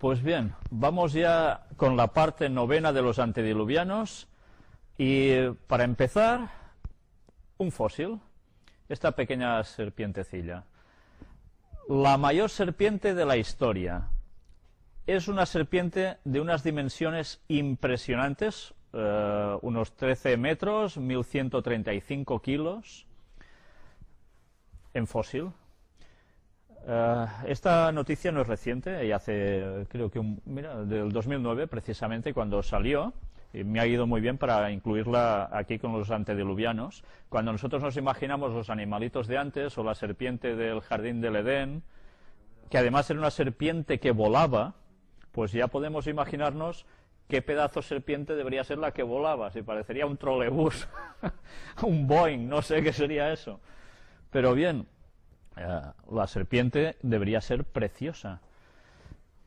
Pues bien, vamos ya con la parte novena de los antediluvianos y para empezar, un fósil, esta pequeña serpientecilla. La mayor serpiente de la historia. Es una serpiente de unas dimensiones impresionantes, unos 13 metros, 1135 kilos, en fósil. Esta noticia no es reciente, y hace, creo que, del 2009 precisamente, cuando salió, y me ha ido muy bien para incluirla aquí con los antediluvianos. Cuando nosotros nos imaginamos los animalitos de antes, o la serpiente del jardín del Edén, que además era una serpiente que volaba, pues ya podemos imaginarnos qué pedazo de serpiente debería ser la que volaba, si parecería un trolebús, un Boeing, no sé qué sería eso. Pero bien, la serpiente debería ser preciosa.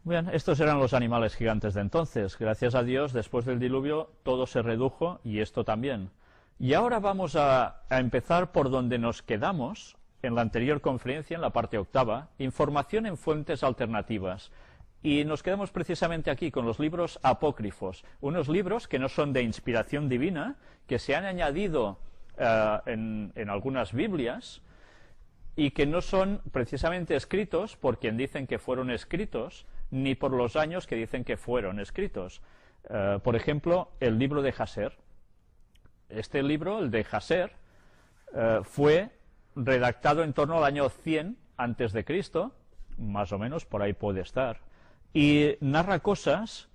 Bien, estos eran los animales gigantes de entonces. Gracias a Dios, después del diluvio, todo se redujo y esto también. Y ahora vamos a empezar por donde nos quedamos en la anterior conferencia, en la parte octava, información en fuentes alternativas. Y nos quedamos precisamente aquí con los libros apócrifos, unos libros que no son de inspiración divina, que se han añadido en algunas Biblias, y que no son precisamente escritos por quien dicen que fueron escritos, ni por los años que dicen que fueron escritos. Por ejemplo, el libro de Jasher. Este libro, el de Jasher, fue redactado en torno al año 100 antes de Cristo, más o menos, por ahí puede estar, y narra cosas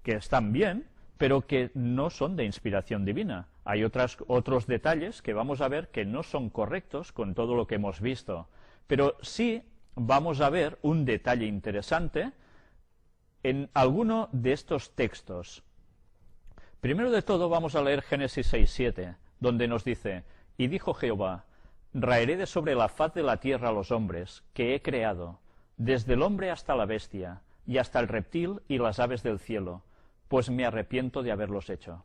que están bien, pero que no son de inspiración divina. Hay otros detalles que vamos a ver que no son correctos con todo lo que hemos visto, pero sí vamos a ver un detalle interesante en alguno de estos textos. Primero de todo vamos a leer Génesis 6:7, donde nos dice: y dijo Jehová, raeré de sobre la faz de la tierra a los hombres que he creado, desde el hombre hasta la bestia, y hasta el reptil y las aves del cielo, pues me arrepiento de haberlos hecho.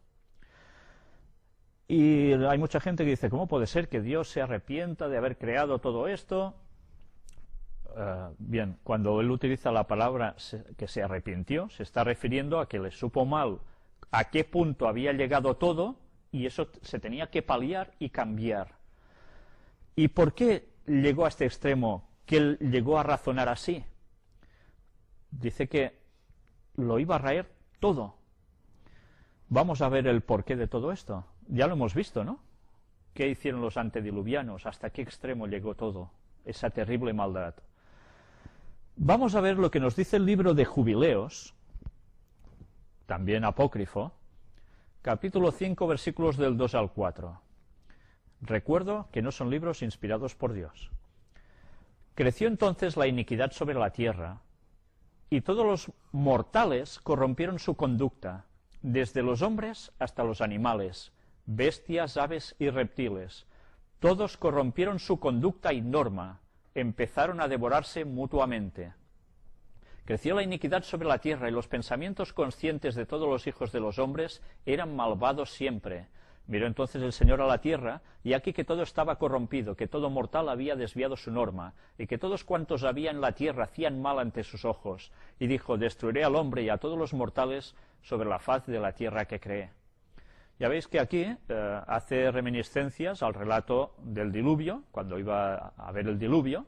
Y hay mucha gente que dice, ¿cómo puede ser que Dios se arrepienta de haber creado todo esto? Bien, cuando él utiliza la palabra que se arrepintió, se está refiriendo a que le supo mal a qué punto había llegado todo, y eso se tenía que paliar y cambiar. ¿Y por qué llegó a este extremo, que él llegó a razonar así? Dice que lo iba a raer todo. Vamos a ver el porqué de todo esto. Ya lo hemos visto, ¿no? ¿Qué hicieron los antediluvianos? ¿Hasta qué extremo llegó todo? Esa terrible maldad. Vamos a ver lo que nos dice el libro de Jubileos, también apócrifo, capítulo 5, versículos del 2 al 4. Recuerdo que no son libros inspirados por Dios. Creció entonces la iniquidad sobre la tierra, y todos los mortales corrompieron su conducta, desde los hombres hasta los animales, bestias, aves y reptiles. Todos corrompieron su conducta y norma, empezaron a devorarse mutuamente. Creció la iniquidad sobre la tierra, y los pensamientos conscientes de todos los hijos de los hombres eran malvados siempre. Miró entonces el Señor a la tierra, y aquí que todo estaba corrompido, que todo mortal había desviado su norma, y que todos cuantos había en la tierra hacían mal ante sus ojos. Y dijo, destruiré al hombre y a todos los mortales sobre la faz de la tierra que creé. Ya veis que aquí hace reminiscencias al relato del diluvio, cuando iba a haber el diluvio,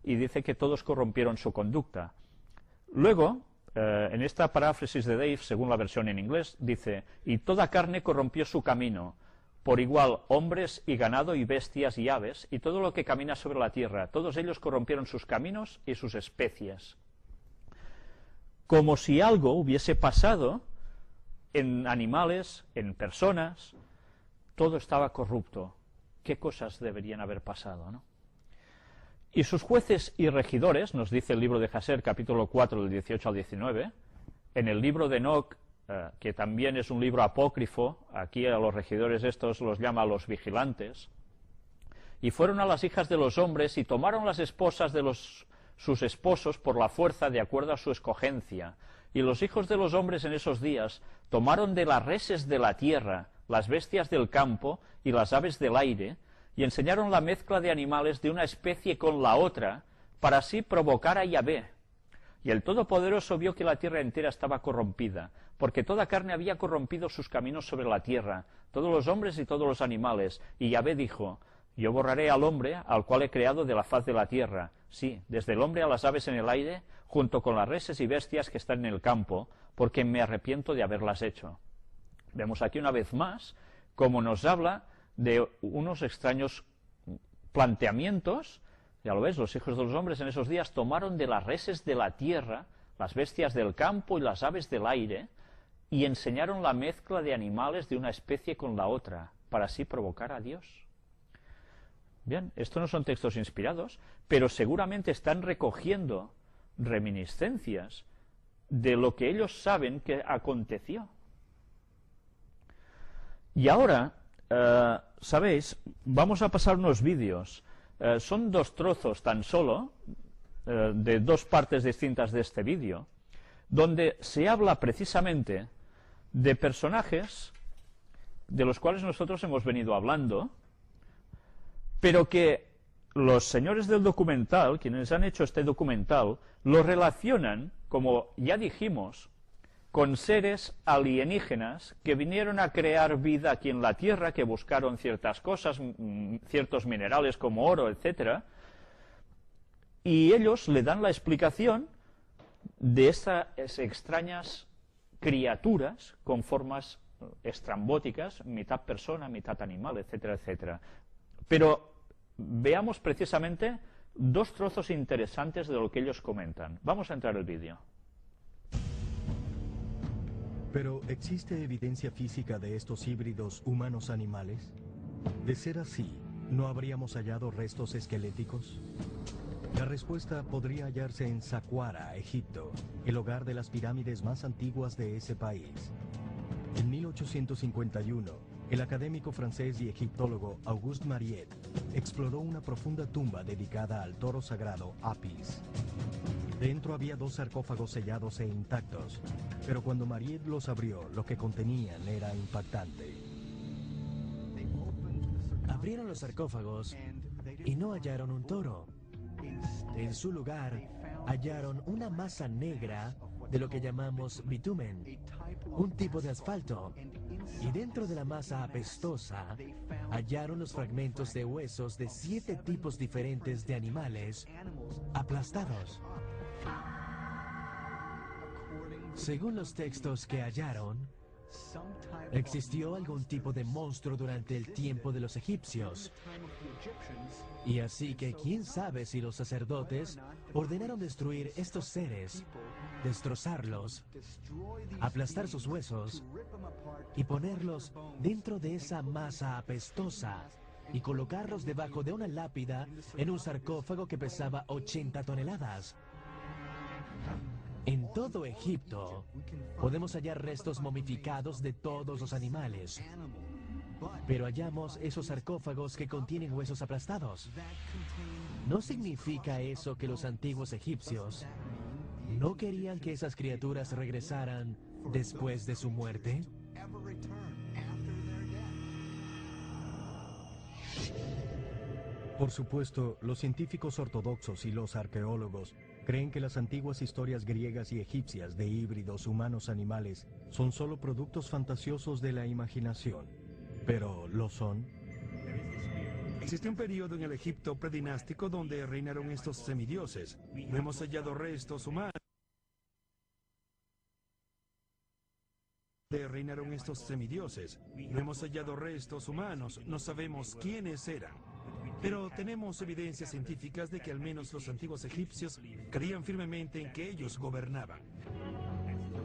y dice que todos corrompieron su conducta. Luego, en esta paráfrasis de Dave, según la versión en inglés, dice, y toda carne corrompió su camino, por igual hombres y ganado y bestias y aves, y todo lo que camina sobre la tierra, todos ellos corrompieron sus caminos y sus especies. Como si algo hubiese pasado en animales, en personas, todo estaba corrupto. ¿Qué cosas deberían haber pasado, no? Y sus jueces y regidores, nos dice el libro de Jasher, capítulo 4, del 18 al 19, en el libro de Enoc, que también es un libro apócrifo, aquí a los regidores estos los llama los vigilantes, y fueron a las hijas de los hombres y tomaron las esposas de sus esposos por la fuerza de acuerdo a su escogencia, y los hijos de los hombres en esos días tomaron de las reses de la tierra, las bestias del campo y las aves del aire, y enseñaron la mezcla de animales de una especie con la otra, para así provocar a Yahvé. Y el Todopoderoso vio que la tierra entera estaba corrompida, porque toda carne había corrompido sus caminos sobre la tierra, todos los hombres y todos los animales. Y Yahvé dijo: yo borraré al hombre, al cual he creado de la faz de la tierra, sí, desde el hombre a las aves en el aire, junto con las reses y bestias que están en el campo, porque me arrepiento de haberlas hecho. Vemos aquí una vez más cómo nos habla de unos extraños planteamientos. Ya lo ves, los hijos de los hombres en esos días tomaron de las reses de la tierra, las bestias del campo y las aves del aire, y enseñaron la mezcla de animales de una especie con la otra, para así provocar a Dios. Bien, estos no son textos inspirados, pero seguramente están recogiendo reminiscencias de lo que ellos saben que aconteció. Y ahora, sabéis, vamos a pasar unos vídeos. Son dos trozos tan solo, de dos partes distintas de este vídeo, donde se habla precisamente de personajes de los cuales nosotros hemos venido hablando, pero que los señores del documental, quienes han hecho este documental, lo relacionan, como ya dijimos, con seres alienígenas que vinieron a crear vida aquí en la Tierra, que buscaron ciertas cosas, ciertos minerales como oro, etcétera, y ellos le dan la explicación de esas extrañas criaturas con formas estrambóticas, mitad persona, mitad animal, etcétera, etcétera. Pero veamos precisamente dos trozos interesantes de lo que ellos comentan. Vamos a entrar al vídeo. Pero, ¿existe evidencia física de estos híbridos humanos-animales? De ser así, ¿no habríamos hallado restos esqueléticos? La respuesta podría hallarse en Saqqara, Egipto, el hogar de las pirámides más antiguas de ese país. En 1851, el académico francés y egiptólogo Auguste Mariette exploró una profunda tumba dedicada al toro sagrado Apis. Dentro había dos sarcófagos sellados e intactos, pero cuando Mariette los abrió, lo que contenían era impactante. Abrieron los sarcófagos y no hallaron un toro. En su lugar, hallaron una masa negra de lo que llamamos bitumen, un tipo de asfalto, y dentro de la masa apestosa hallaron los fragmentos de huesos de 7 tipos diferentes de animales aplastados. Según los textos que hallaron, existió algún tipo de monstruo durante el tiempo de los egipcios. Y así que quién sabe si los sacerdotes ordenaron destruir estos seres, destrozarlos, aplastar sus huesos y ponerlos dentro de esa masa apestosa y colocarlos debajo de una lápida en un sarcófago que pesaba 80 toneladas. En todo Egipto podemos hallar restos momificados de todos los animales, pero hallamos esos sarcófagos que contienen huesos aplastados. ¿No significa eso que los antiguos egipcios no querían que esas criaturas regresaran después de su muerte? Por supuesto, los científicos ortodoxos y los arqueólogos creen que las antiguas historias griegas y egipcias de híbridos humanos-animales son solo productos fantasiosos de la imaginación. ¿Pero lo son? Existe un periodo en el Egipto predinástico donde reinaron estos semidioses. No hemos hallado restos humanos. No hemos hallado restos humanos, no sabemos quiénes eran. Pero tenemos evidencias científicas de que al menos los antiguos egipcios creían firmemente en que ellos gobernaban.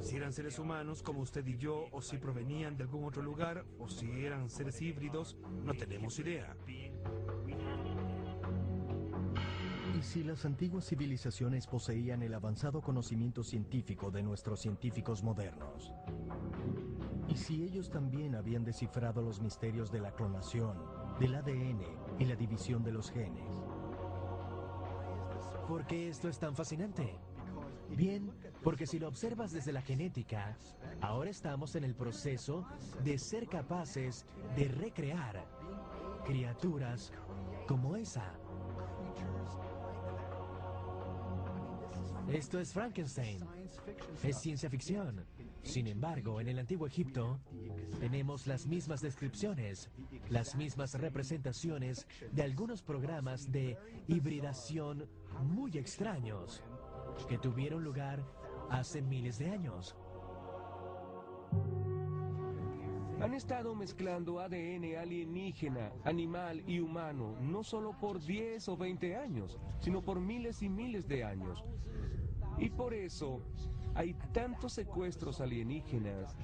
Si eran seres humanos como usted y yo, o si provenían de algún otro lugar, o si eran seres híbridos, no tenemos idea. ¿Y si las antiguas civilizaciones poseían el avanzado conocimiento científico de nuestros científicos modernos? ¿Y si ellos también habían descifrado los misterios de la clonación, del ADN y la división de los genes? ¿Por qué esto es tan fascinante? Bien, porque si lo observas desde la genética, ahora estamos en el proceso de ser capaces de recrear criaturas como esa. Esto es Frankenstein. Es ciencia ficción. Sin embargo, en el antiguo Egipto tenemos las mismas descripciones, las mismas representaciones de algunos programas de hibridación muy extraños que tuvieron lugar hace miles de años. Han estado mezclando ADN alienígena, animal y humano, no solo por 10 o 20 años, sino por miles y miles de años. Y por eso hay tantos secuestros alienígenas,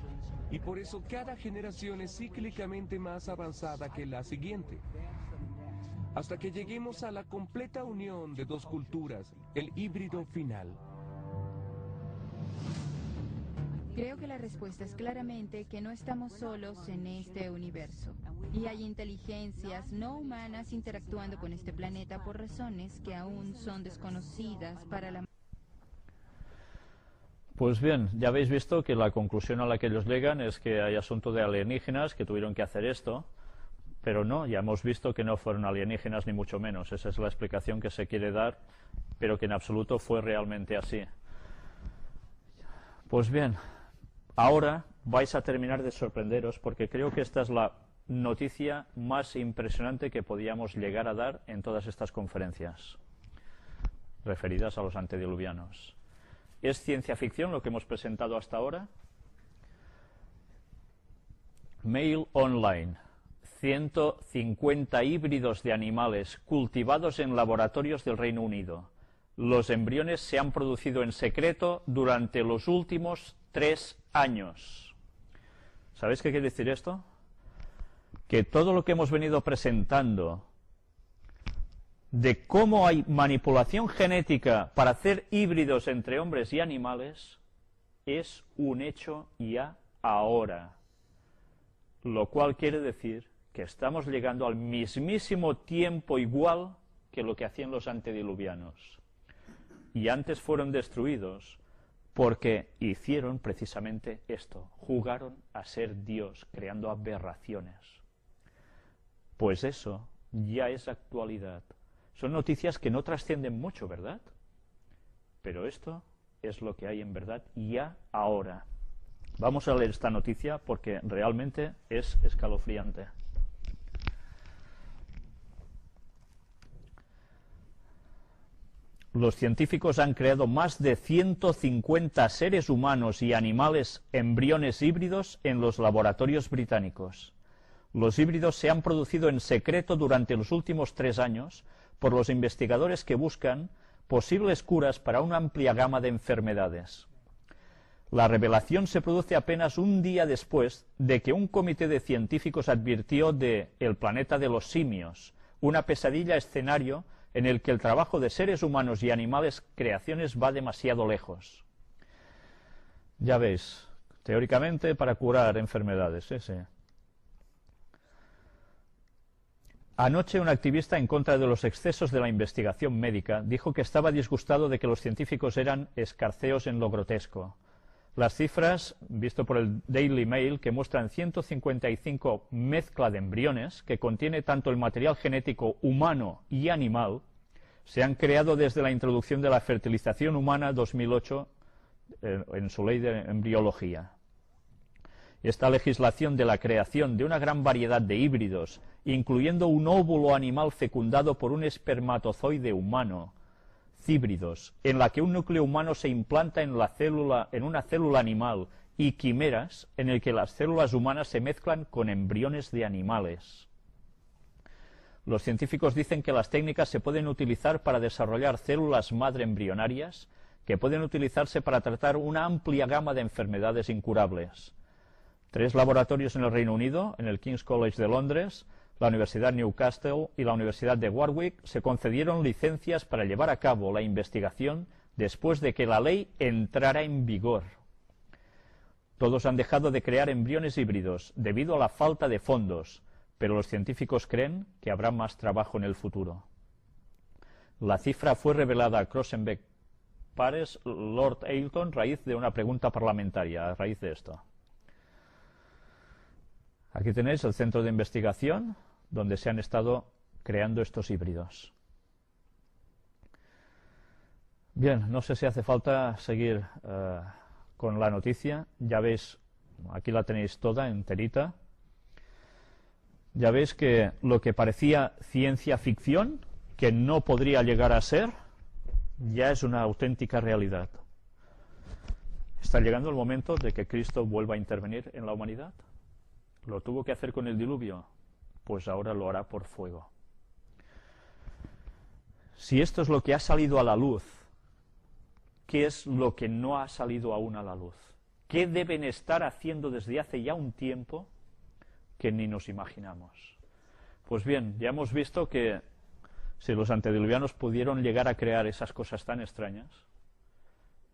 y por eso cada generación es cíclicamente más avanzada que la siguiente. Hasta que lleguemos a la completa unión de dos culturas, el híbrido final. Creo que la respuesta es claramente que no estamos solos en este universo. Y hay inteligencias no humanas interactuando con este planeta por razones que aún son desconocidas para la... Pues bien, ya habéis visto que la conclusión a la que ellos llegan es que hay asunto de alienígenas que tuvieron que hacer esto, pero no, ya hemos visto que no fueron alienígenas ni mucho menos. Esa es la explicación que se quiere dar, pero que en absoluto fue realmente así. Pues bien, ahora vais a terminar de sorprenderos porque creo que esta es la noticia más impresionante que podíamos llegar a dar en todas estas conferencias referidas a los antediluvianos. ¿Es ciencia ficción lo que hemos presentado hasta ahora? Mail Online. 150 híbridos de animales cultivados en laboratorios del Reino Unido. Los embriones se han producido en secreto durante los últimos 3 años. ¿Sabéis qué quiere decir esto? Que todo lo que hemos venido presentando de cómo hay manipulación genética para hacer híbridos entre hombres y animales es un hecho ya ahora. Lo cual quiere decir que estamos llegando al mismísimo tiempo igual que lo que hacían los antediluvianos. Y antes fueron destruidos porque hicieron precisamente esto, jugaron a ser Dios, creando aberraciones. Pues eso ya es actualidad. Son noticias que no trascienden mucho, ¿verdad? Pero esto es lo que hay en verdad ya ahora. Vamos a leer esta noticia porque realmente es escalofriante. Los científicos han creado más de 150 seres humanos y animales embriones híbridos en los laboratorios británicos. Los híbridos se han producido en secreto durante los últimos 3 años por los investigadores que buscan posibles curas para una amplia gama de enfermedades. La revelación se produce apenas un día después de que un comité de científicos advirtió de El planeta de los simios, una pesadilla escenario en el que el trabajo de seres humanos y animales creaciones va demasiado lejos. Ya veis, teóricamente para curar enfermedades, sí. Anoche un activista en contra de los excesos de la investigación médica dijo que estaba disgustado de que los científicos eran escarceos en lo grotesco. Las cifras, visto por el Daily Mail, que muestran 155 mezcla de embriones, que contiene tanto el material genético humano y animal, se han creado desde la introducción de la fertilización humana 2008 en su ley de embriología. Esta legislación de la creación de una gran variedad de híbridos, incluyendo un óvulo animal fecundado por un espermatozoide humano, híbridos, en la que un núcleo humano se implanta en una célula animal, y quimeras, en el que las células humanas se mezclan con embriones de animales. Los científicos dicen que las técnicas se pueden utilizar para desarrollar células madre embrionarias, que pueden utilizarse para tratar una amplia gama de enfermedades incurables. 3 laboratorios en el Reino Unido, en el King's College de Londres, la Universidad Newcastle y la Universidad de Warwick, se concedieron licencias para llevar a cabo la investigación después de que la ley entrara en vigor. Todos han dejado de crear embriones híbridos debido a la falta de fondos, pero los científicos creen que habrá más trabajo en el futuro. La cifra fue revelada a Crossenbeck Pares Lord Ailton raíz de una pregunta parlamentaria, a raíz de esto. Aquí tenéis el centro de investigación donde se han estado creando estos híbridos. Bien, no sé si hace falta seguir con la noticia. Ya veis, aquí la tenéis toda enterita. Ya veis que lo que parecía ciencia ficción, que no podría llegar a ser, ya es una auténtica realidad. Está llegando el momento de que Cristo vuelva a intervenir en la humanidad. ¿Lo tuvo que hacer con el diluvio? Pues ahora lo hará por fuego. Si esto es lo que ha salido a la luz, ¿qué es lo que no ha salido aún a la luz? ¿Qué deben estar haciendo desde hace ya un tiempo que ni nos imaginamos? Pues bien, ya hemos visto que si los antediluvianos pudieron llegar a crear esas cosas tan extrañas,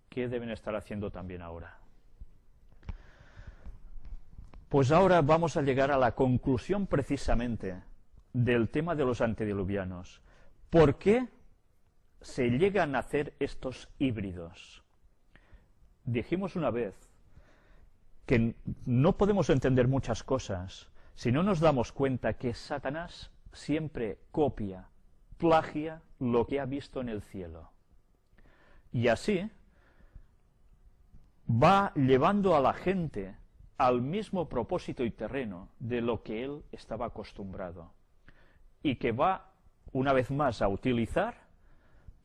¿qué deben estar haciendo también ahora? Pues ahora vamos a llegar a la conclusión precisamente del tema de los antediluvianos. ¿Por qué se llegan a hacer estos híbridos? Dijimos una vez que no podemos entender muchas cosas si no nos damos cuenta que Satanás siempre copia, plagia lo que ha visto en el cielo. Y así va llevando a la gente al mismo propósito y terreno de lo que él estaba acostumbrado, y que va una vez más a utilizar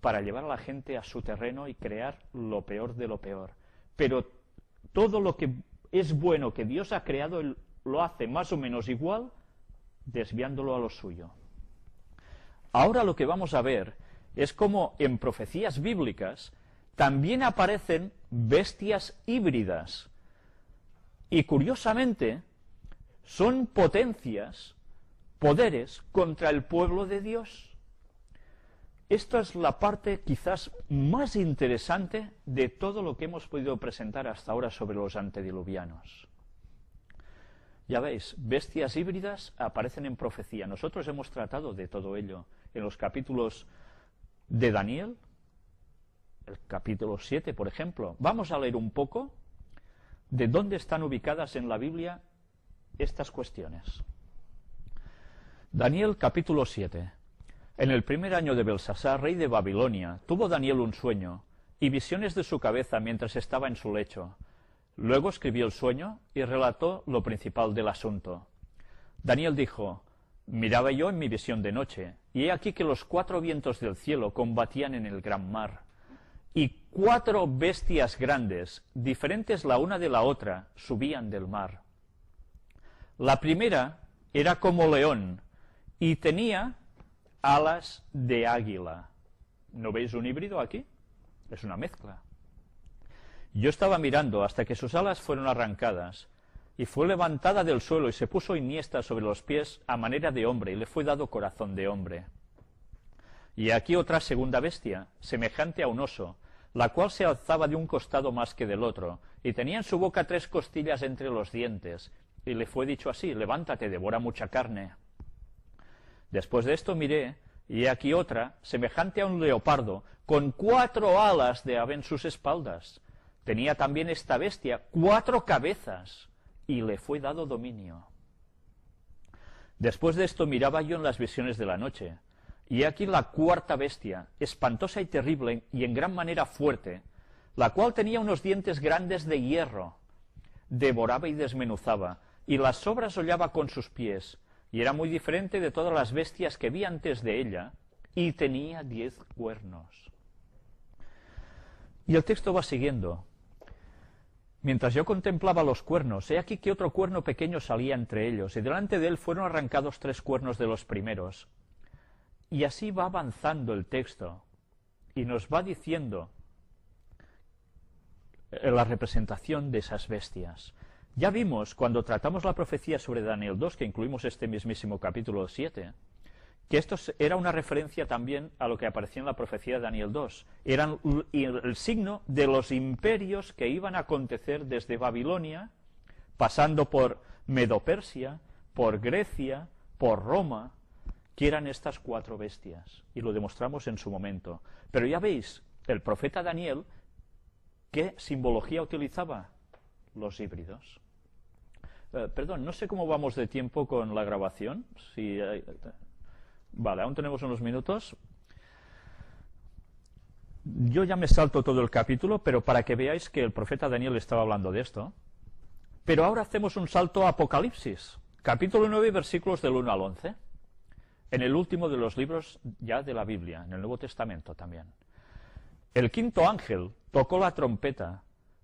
para llevar a la gente a su terreno y crear lo peor de lo peor. Pero todo lo que es bueno que Dios ha creado, él lo hace más o menos igual, desviándolo a lo suyo. Ahora lo que vamos a ver es cómo en profecías bíblicas también aparecen bestias híbridas. Y curiosamente, son potencias, poderes contra el pueblo de Dios. Esta es la parte quizás más interesante de todo lo que hemos podido presentar hasta ahora sobre los antediluvianos. Ya veis, bestias híbridas aparecen en profecía. Nosotros hemos tratado de todo ello en los capítulos de Daniel, el capítulo 7, por ejemplo. Vamos a leer un poco de dónde están ubicadas en la Biblia estas cuestiones. Daniel capítulo 7. En el primer año de Belsasar, rey de Babilonia, tuvo Daniel un sueño y visiones de su cabeza mientras estaba en su lecho. Luego escribió el sueño y relató lo principal del asunto. Daniel dijo: miraba yo en mi visión de noche, y he aquí que los 4 vientos del cielo combatían en el gran mar, y 4 bestias grandes, diferentes la una de la otra, subían del mar. La primera era como león, y tenía alas de águila. ¿No veis un híbrido aquí? Es una mezcla. Yo estaba mirando hasta que sus alas fueron arrancadas, y fue levantada del suelo y se puso enhiesta sobre los pies a manera de hombre, y le fue dado corazón de hombre. Y aquí otra segunda bestia, semejante a un oso, la cual se alzaba de un costado más que del otro, y tenía en su boca 3 costillas entre los dientes, y le fue dicho así: levántate, devora mucha carne. Después de esto miré, y aquí otra, semejante a un leopardo, con 4 alas de ave en sus espaldas. Tenía también esta bestia 4 cabezas, y le fue dado dominio. Después de esto miraba yo en las visiones de la noche, y aquí la 4ª bestia, espantosa y terrible, y en gran manera fuerte, la cual tenía unos dientes grandes de hierro, devoraba y desmenuzaba, y las sobras hollaba con sus pies, y era muy diferente de todas las bestias que vi antes de ella, y tenía 10 cuernos. Y el texto va siguiendo. Mientras yo contemplaba los cuernos, he aquí que otro cuerno pequeño salía entre ellos, y delante de él fueron arrancados 3 cuernos de los primeros. Y así va avanzando el texto, y nos va diciendo la representación de esas bestias. Ya vimos, cuando tratamos la profecía sobre Daniel 2, que incluimos este mismísimo capítulo 7, que esto era una referencia también a lo que aparecía en la profecía de Daniel 2. Eran el signo de los imperios que iban a acontecer desde Babilonia, pasando por Medo-Persia, por Grecia, por Roma, que eran estas 4 bestias. Y lo demostramos en su momento. Pero ya veis, el profeta Daniel, ¿qué simbología utilizaba? Los híbridos. Perdón, no sé cómo vamos de tiempo con la grabación. Vale, aún tenemos unos minutos. yo ya me salto todo el capítulo, pero para que veáis que el profeta Daniel estaba hablando de esto. Pero ahora hacemos un salto a Apocalipsis, capítulo 9, versículos del 1 al 11, en el último de los libros ya de la Biblia, en el Nuevo Testamento también. El quinto ángel tocó la trompeta,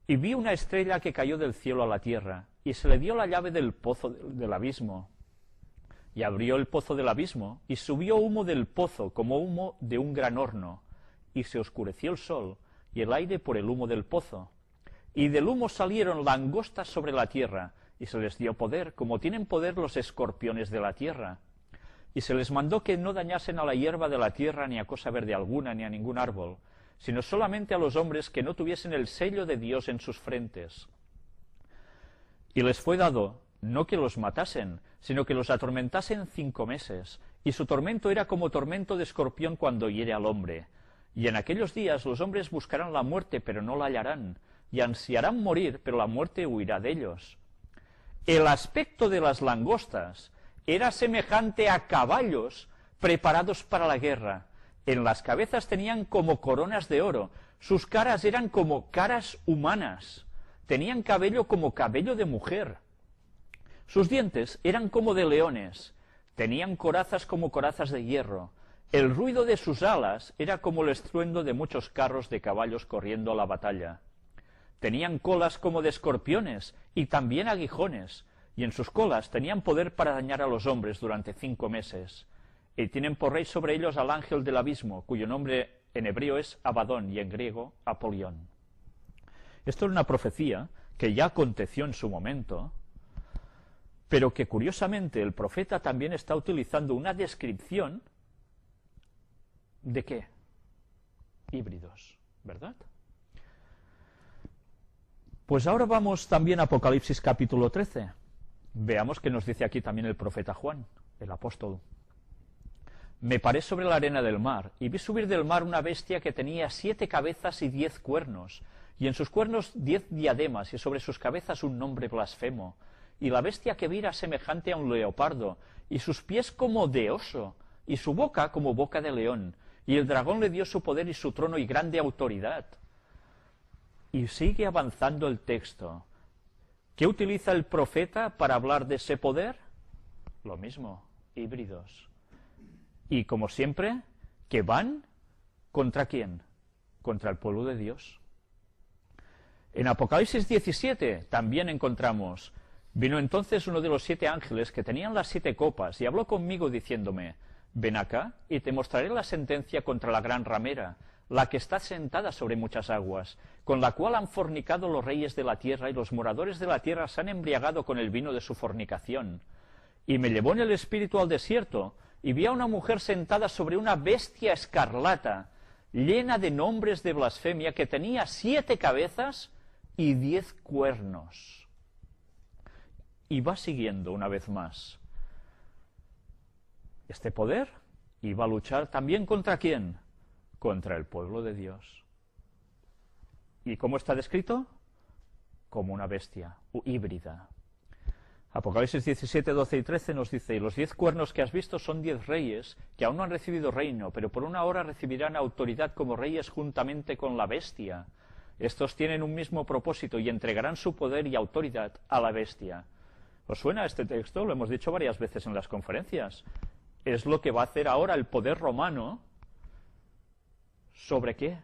y vi una estrella que cayó del cielo a la tierra, y se le dio la llave del pozo del abismo. Y abrió el pozo del abismo, y subió humo del pozo como humo de un gran horno, y se oscureció el sol y el aire por el humo del pozo. Y del humo salieron langostas sobre la tierra, y se les dio poder, como tienen poder los escorpiones de la tierra. Y se les mandó que no dañasen a la hierba de la tierra, ni a cosa verde alguna, ni a ningún árbol, sino solamente a los hombres que no tuviesen el sello de Dios en sus frentes. Y les fue dado no que los matasen, sino que los atormentasen 5 meses, y su tormento era como tormento de escorpión cuando hiere al hombre. Y en aquellos días los hombres buscarán la muerte, pero no la hallarán, y ansiarán morir, pero la muerte huirá de ellos. El aspecto de las langostas era semejante a caballos preparados para la guerra. En las cabezas tenían como coronas de oro, sus caras eran como caras humanas, tenían cabello como cabello de mujer. Sus dientes eran como de leones, tenían corazas como corazas de hierro. El ruido de sus alas era como el estruendo de muchos carros de caballos corriendo a la batalla. Tenían colas como de escorpiones y también aguijones, y en sus colas tenían poder para dañar a los hombres durante 5 meses. Y tienen por rey sobre ellos al ángel del abismo, cuyo nombre en hebreo es Abadón y en griego Apolión. Esto es una profecía que ya aconteció en su momento, pero que curiosamente el profeta también está utilizando una descripción ¿de qué? Híbridos, ¿verdad? Pues ahora vamos también a Apocalipsis capítulo 13. Veamos qué nos dice aquí también el profeta Juan, el apóstol. Me paré sobre la arena del mar, y vi subir del mar una bestia que tenía 7 cabezas y 10 cuernos, y en sus cuernos 10 diademas, y sobre sus cabezas un nombre blasfemo. Y la bestia que vi era semejante a un leopardo, y sus pies como de oso, y su boca como boca de león. Y el dragón le dio su poder y su trono y grande autoridad. Y sigue avanzando el texto. ¿Qué utiliza el profeta para hablar de ese poder? Lo mismo, híbridos. Y como siempre, ¿que van? ¿Contra quién? Contra el pueblo de Dios. En Apocalipsis 17 también encontramos: vino entonces uno de los 7 ángeles que tenían las 7 copas y habló conmigo diciéndome: ven acá y te mostraré la sentencia contra la gran ramera, la que está sentada sobre muchas aguas, con la cual han fornicado los reyes de la tierra, y los moradores de la tierra se han embriagado con el vino de su fornicación. Y me llevó en el espíritu al desierto, y vi a una mujer sentada sobre una bestia escarlata, llena de nombres de blasfemia, que tenía 7 cabezas y 10 cuernos. Y va siguiendo una vez más. Este poder iba a luchar también ¿contra quién? Contra el pueblo de Dios. ¿Y cómo está descrito? Como una bestia híbrida. Apocalipsis 17, 12 y 13 nos dice: y los 10 cuernos que has visto son 10 reyes que aún no han recibido reino, pero por una hora recibirán autoridad como reyes juntamente con la bestia. Estos tienen un mismo propósito y entregarán su poder y autoridad a la bestia. ¿Os suena este texto? Lo hemos dicho varias veces en las conferencias. Es lo que va a hacer ahora el poder romano. ¿Sobre qué?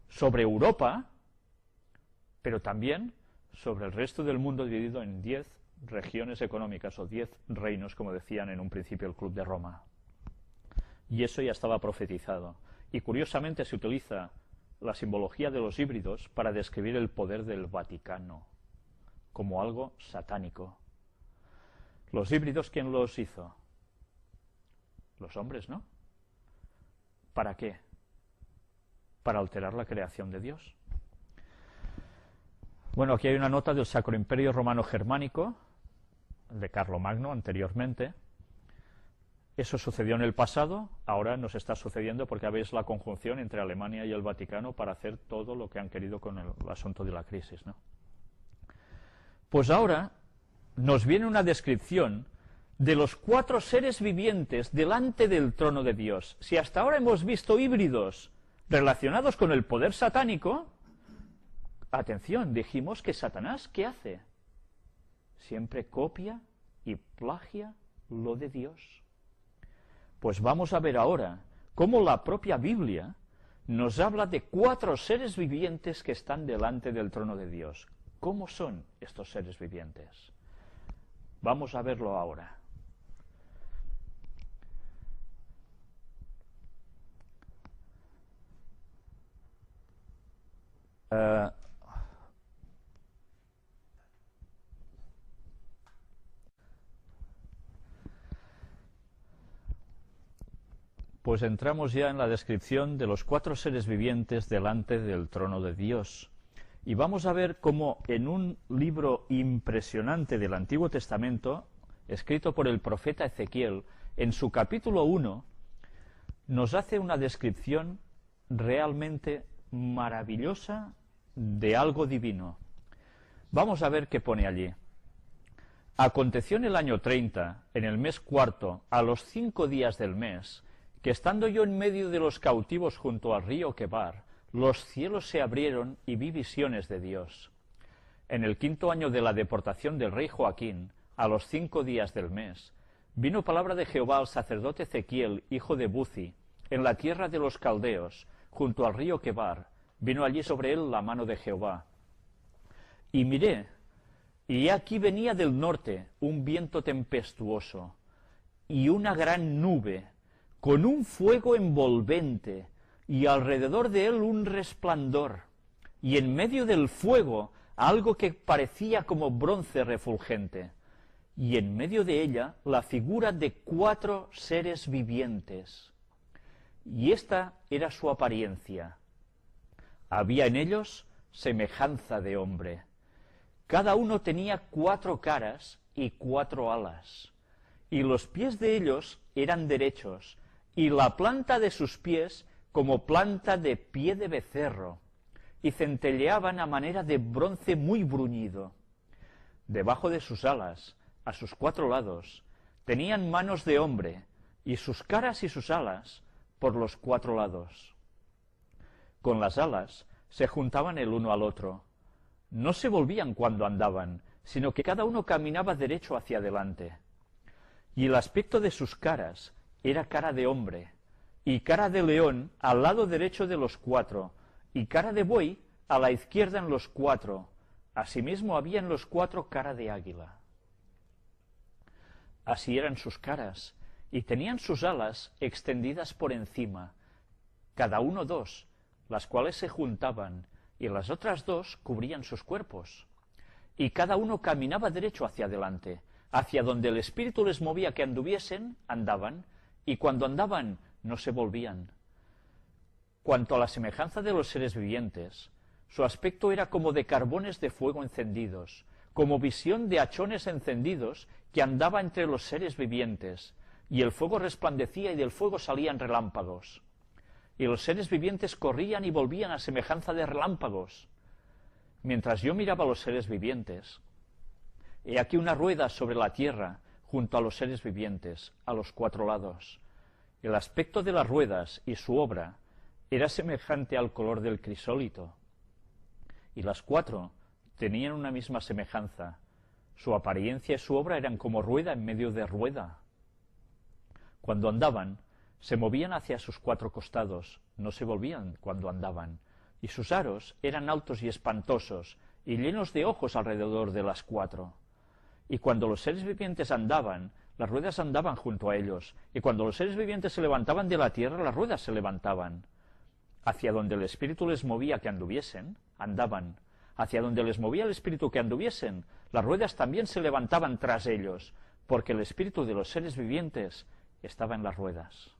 Sobre Europa, pero también sobre el resto del mundo, dividido en 10 regiones económicas o 10 reinos, como decían en un principio el Club de Roma. Y eso ya estaba profetizado. Y curiosamente se utiliza la simbología de los híbridos para describir el poder del Vaticano como algo satánico. Los híbridos, ¿quién los hizo? Los hombres, ¿no? ¿Para qué? Para alterar la creación de Dios. Bueno, aquí hay una nota del Sacro Imperio Romano Germánico, de Carlomagno anteriormente. Eso sucedió en el pasado, ahora nos está sucediendo porque veis la conjunción entre Alemania y el Vaticano para hacer todo lo que han querido con el asunto de la crisis, ¿no? Pues ahora nos viene una descripción de los 4 seres vivientes delante del trono de Dios. Si hasta ahora hemos visto híbridos, relacionados con el poder satánico. Atención, dijimos que Satanás, ¿qué hace? Siempre copia y plagia lo de Dios. Pues vamos a ver ahora cómo la propia Biblia nos habla de 4 seres vivientes que están delante del trono de Dios. ¿Cómo son estos seres vivientes? Vamos a verlo ahora. Pues entramos ya en la descripción de los 4 seres vivientes delante del trono de Dios. Y vamos a ver cómo en un libro impresionante del Antiguo Testamento, escrito por el profeta Ezequiel, en su capítulo 1, nos hace una descripción realmente maravillosa de algo divino. Vamos a ver qué pone allí. Aconteció en el año 30, en el mes cuarto, a los 5 días del mes, que estando yo en medio de los cautivos junto al río Quebar, los cielos se abrieron y vi visiones de Dios. En el 5.º año de la deportación del rey Joaquín, a los 5 días del mes, vino palabra de Jehová al sacerdote Ezequiel, hijo de Buzi, en la tierra de los caldeos, junto al río Quebar. Vino allí sobre él la mano de Jehová. Y miré, y aquí venía del norte un viento tempestuoso, y una gran nube, con un fuego envolvente, y alrededor de él un resplandor, y en medio del fuego algo que parecía como bronce refulgente, y en medio de ella la figura de 4 seres vivientes. Y esta era su apariencia. Había en ellos semejanza de hombre. Cada uno tenía 4 caras y 4 alas, y los pies de ellos eran derechos, y la planta de sus pies como planta de pie de becerro, y centelleaban a manera de bronce muy bruñido. Debajo de sus alas, a sus 4 lados, tenían manos de hombre, y sus caras y sus alas por los 4 lados. Con las alas se juntaban el uno al otro. No se volvían cuando andaban, sino que cada uno caminaba derecho hacia adelante. Y el aspecto de sus caras era cara de hombre, y cara de león al lado derecho de los 4, y cara de buey a la izquierda en los 4. Asimismo había en los 4 cara de águila. Así eran sus caras, y tenían sus alas extendidas por encima, cada uno 2, las cuales se juntaban, y las otras 2 cubrían sus cuerpos. Y cada uno caminaba derecho hacia adelante, hacia donde el Espíritu les movía que anduviesen, andaban, y cuando andaban no se volvían. Cuanto a la semejanza de los seres vivientes, su aspecto era como de carbones de fuego encendidos, como visión de hachones encendidos que andaba entre los seres vivientes, y el fuego resplandecía y del fuego salían relámpagos. Y los seres vivientes corrían y volvían a semejanza de relámpagos. Mientras yo miraba a los seres vivientes, he aquí una rueda sobre la tierra, junto a los seres vivientes, a los 4 lados. El aspecto de las ruedas y su obra era semejante al color del crisólito. Y las 4 tenían una misma semejanza. Su apariencia y su obra eran como rueda en medio de rueda. Cuando andaban, se movían hacia sus 4 costados, no se volvían cuando andaban, y sus aros eran altos y espantosos, y llenos de ojos alrededor de las 4. Y cuando los seres vivientes andaban, las ruedas andaban junto a ellos, y cuando los seres vivientes se levantaban de la tierra, las ruedas se levantaban. Hacia donde el Espíritu les movía que anduviesen, andaban. Hacia donde les movía el Espíritu que anduviesen, las ruedas también se levantaban tras ellos, porque el Espíritu de los seres vivientes estaba en las ruedas.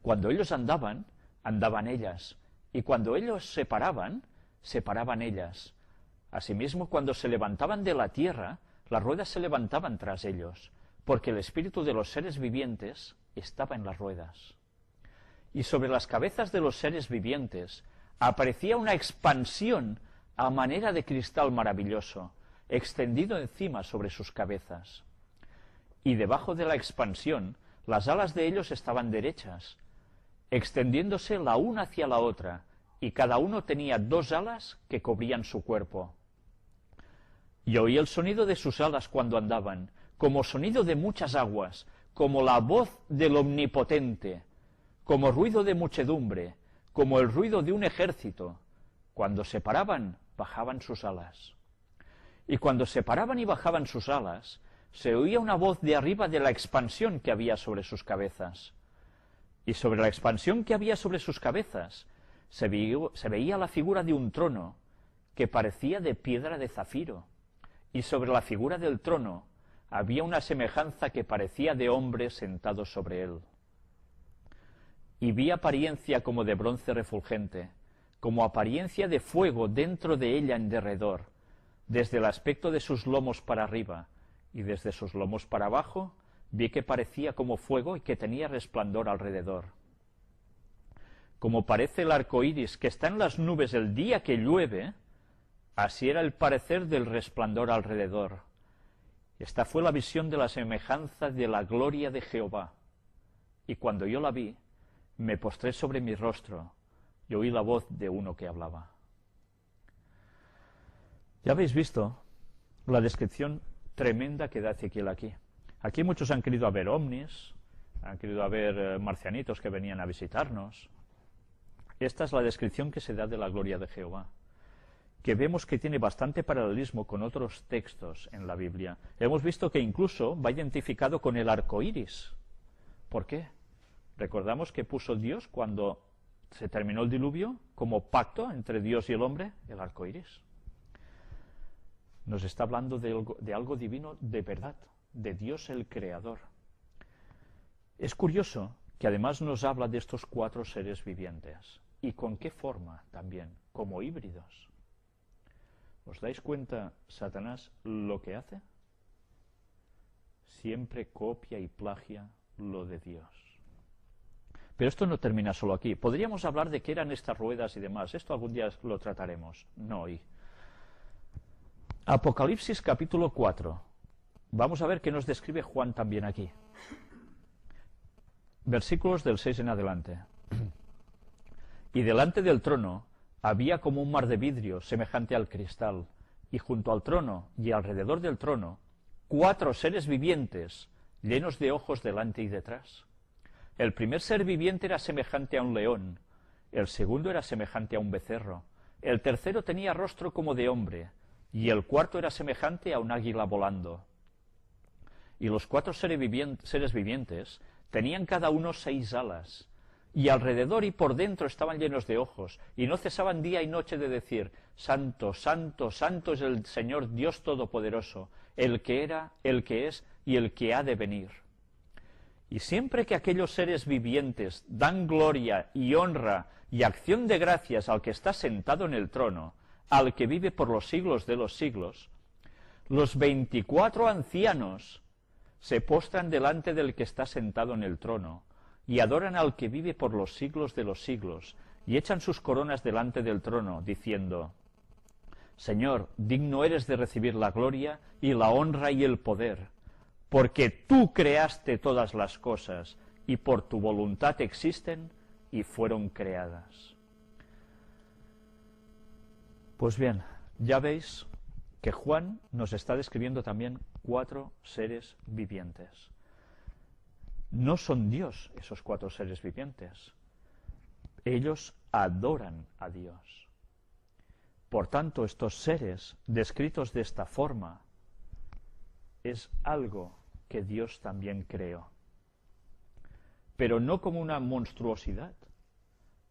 Cuando ellos andaban, andaban ellas, y cuando ellos se paraban, se paraban ellas. Asimismo, cuando se levantaban de la tierra, las ruedas se levantaban tras ellos, porque el espíritu de los seres vivientes estaba en las ruedas. Y sobre las cabezas de los seres vivientes aparecía una expansión a manera de cristal maravilloso, extendido encima sobre sus cabezas. Y debajo de la expansión, las alas de ellos estaban derechas, extendiéndose la una hacia la otra, y cada uno tenía 2 alas que cubrían su cuerpo. Y oí el sonido de sus alas cuando andaban, como sonido de muchas aguas, como la voz del Omnipotente, como ruido de muchedumbre, como el ruido de un ejército. Cuando se paraban, bajaban sus alas. Y cuando se paraban y bajaban sus alas, se oía una voz de arriba de la expansión que había sobre sus cabezas. Y sobre la expansión que había sobre sus cabezas, se veía la figura de un trono, que parecía de piedra de zafiro, y sobre la figura del trono había una semejanza que parecía de hombre sentado sobre él. Y vi apariencia como de bronce refulgente, como apariencia de fuego dentro de ella en derredor, desde el aspecto de sus lomos para arriba, y desde sus lomos para abajo, vi que parecía como fuego y que tenía resplandor alrededor. Como parece el arco iris que está en las nubes el día que llueve, así era el parecer del resplandor alrededor. Esta fue la visión de la semejanza de la gloria de Jehová. Y cuando yo la vi, me postré sobre mi rostro y oí la voz de uno que hablaba. Ya habéis visto la descripción tremenda que da Ezequiel aquí. Aquí muchos han querido ver ovnis, han querido ver marcianitos que venían a visitarnos. Esta es la descripción que se da de la gloria de Jehová, que vemos que tiene bastante paralelismo con otros textos en la Biblia. Hemos visto que incluso va identificado con el arco iris. ¿Por qué? Recordamos que puso Dios, cuando se terminó el diluvio, como pacto entre Dios y el hombre, el arco iris. Nos está hablando de algo divino de verdad, de Dios el Creador. Es curioso que además nos habla de estos 4 seres vivientes. ¿Y con qué forma también? Como híbridos. ¿Os dais cuenta, Satanás, lo que hace? Siempre copia y plagia lo de Dios. Pero esto no termina solo aquí. Podríamos hablar de qué eran estas ruedas y demás. Esto algún día lo trataremos, no hoy. Apocalipsis capítulo 4. Vamos a ver qué nos describe Juan también aquí. Versículos del 6 en adelante. Y delante del trono había como un mar de vidrio semejante al cristal, y junto al trono y alrededor del trono 4 seres vivientes llenos de ojos delante y detrás. El primer ser viviente era semejante a un león, el segundo era semejante a un becerro, el tercero tenía rostro como de hombre, y el cuarto era semejante a un águila volando. Y los 4 seres vivientes tenían cada uno 6 alas, y alrededor y por dentro estaban llenos de ojos, y no cesaban día y noche de decir: Santo, santo, santo es el Señor Dios Todopoderoso, el que era, el que es y el que ha de venir. Y siempre que aquellos seres vivientes dan gloria y honra y acción de gracias al que está sentado en el trono, al que vive por los siglos de los siglos, los 24 ancianos se postran delante del que está sentado en el trono, y adoran al que vive por los siglos de los siglos, y echan sus coronas delante del trono, diciendo: Señor, digno eres de recibir la gloria y la honra y el poder, porque tú creaste todas las cosas, y por tu voluntad existen y fueron creadas. Pues bien, ya veis que Juan nos está describiendo también 4 seres vivientes. No son Dios esos 4 seres vivientes. Ellos adoran a Dios. Por tanto, estos seres descritos de esta forma es algo que Dios también creó. Pero no como una monstruosidad,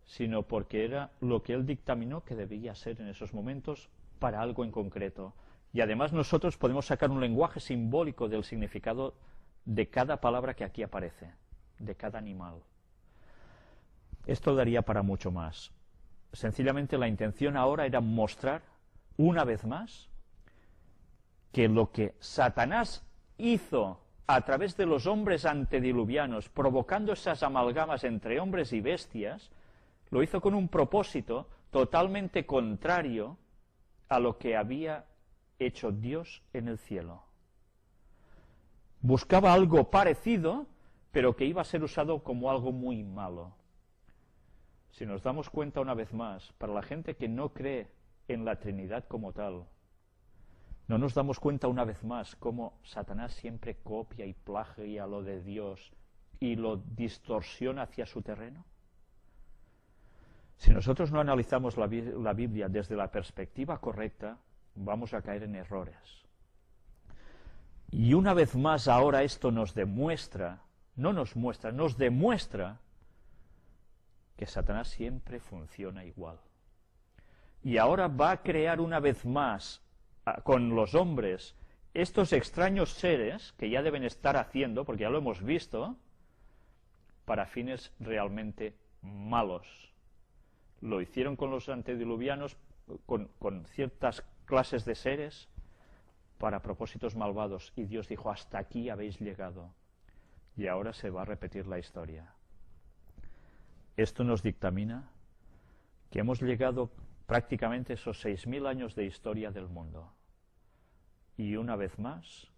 sino porque era lo que Él dictaminó que debía ser en esos momentos para algo en concreto. Y además nosotros podemos sacar un lenguaje simbólico del significado de cada palabra que aquí aparece, de cada animal. Esto daría para mucho más. Sencillamente la intención ahora era mostrar, una vez más, que lo que Satanás hizo a través de los hombres antediluvianos, provocando esas amalgamas entre hombres y bestias, lo hizo con un propósito totalmente contrario a lo que había hecho Dios en el cielo. Buscaba algo parecido, pero que iba a ser usado como algo muy malo. Si nos damos cuenta una vez más, para la gente que no cree en la Trinidad como tal, no nos damos cuenta una vez más cómo Satanás siempre copia y plagia lo de Dios y lo distorsiona hacia su terreno. Si nosotros no analizamos la Biblia desde la perspectiva correcta, vamos a caer en errores. Y una vez más ahora esto nos demuestra, nos demuestra que Satanás siempre funciona igual. Y ahora va a crear una vez más con los hombres estos extraños seres que ya deben estar haciendo, porque ya lo hemos visto, para fines realmente malos. Lo hicieron con los antediluvianos, con ciertas clases de seres, para propósitos malvados. Y Dios dijo, hasta aquí habéis llegado. Y ahora se va a repetir la historia. Esto nos dictamina que hemos llegado prácticamente a esos 6.000 años de historia del mundo. Y una vez más,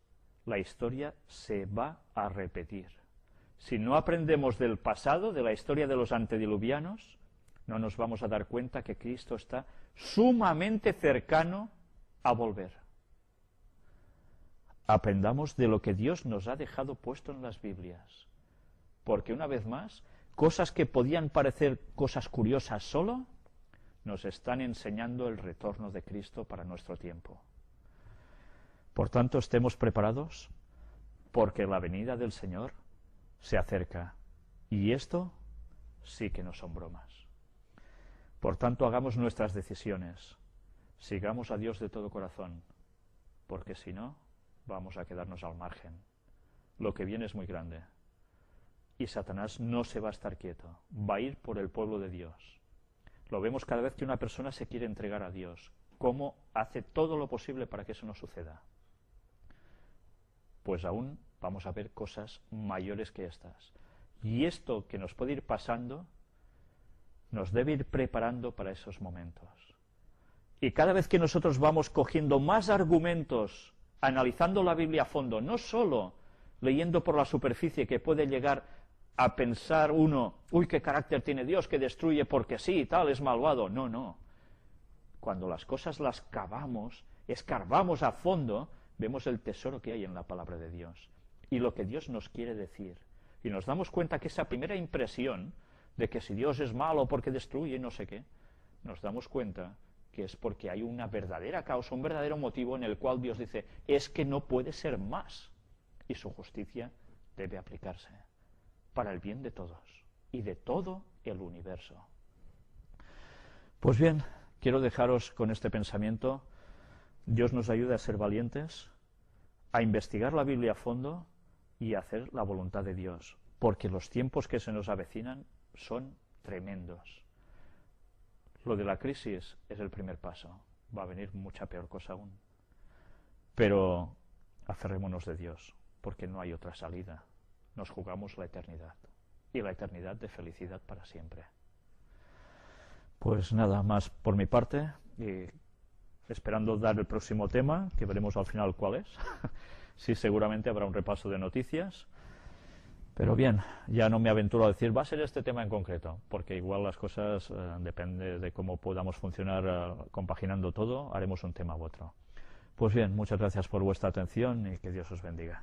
la historia se va a repetir. Si no aprendemos del pasado, de la historia de los antediluvianos, no nos vamos a dar cuenta que Cristo está sumamente cercano a volver. Aprendamos de lo que Dios nos ha dejado puesto en las Biblias. Porque una vez más, cosas que podían parecer cosas curiosas solo, nos están enseñando el retorno de Cristo para nuestro tiempo. Por tanto, estemos preparados, porque la venida del Señor se acerca. Y esto sí que no son bromas. Por tanto, hagamos nuestras decisiones. Sigamos a Dios de todo corazón, porque si no, vamos a quedarnos al margen. Lo que viene es muy grande. Y Satanás no se va a estar quieto. Va a ir por el pueblo de Dios. Lo vemos cada vez que una persona se quiere entregar a Dios. ¿Cómo hace todo lo posible para que eso no suceda? Pues aún vamos a ver cosas mayores que estas. Y esto que nos puede ir pasando, nos debe ir preparando para esos momentos. Y cada vez que nosotros vamos cogiendo más argumentos, analizando la Biblia a fondo, no solo leyendo por la superficie, que puede llegar a pensar uno, uy, qué carácter tiene Dios, que destruye porque sí y tal, es malvado. No, no. Cuando las cosas las cavamos, escarbamos a fondo, vemos el tesoro que hay en la palabra de Dios y lo que Dios nos quiere decir. Y nos damos cuenta que esa primera impresión de que si Dios es malo porque destruye no sé qué, nos damos cuenta que es porque hay una verdadera causa, un verdadero motivo en el cual Dios dice, es que no puede ser más. Y su justicia debe aplicarse para el bien de todos y de todo el universo. Pues bien, quiero dejaros con este pensamiento. Dios nos ayude a ser valientes, a investigar la Biblia a fondo y a hacer la voluntad de Dios, porque los tiempos que se nos avecinan son tremendos. Lo de la crisis es el primer paso. Va a venir mucha peor cosa aún. Pero aferrémonos de Dios, porque no hay otra salida. Nos jugamos la eternidad, y la eternidad de felicidad para siempre. Pues nada más por mi parte, y esperando dar el próximo tema, que veremos al final cuál es. Sí, seguramente habrá un repaso de noticias. Pero bien, ya no me aventuro a decir, va a ser este tema en concreto, porque igual las cosas, depende de cómo podamos funcionar compaginando todo, haremos un tema u otro. Pues bien, muchas gracias por vuestra atención y que Dios os bendiga.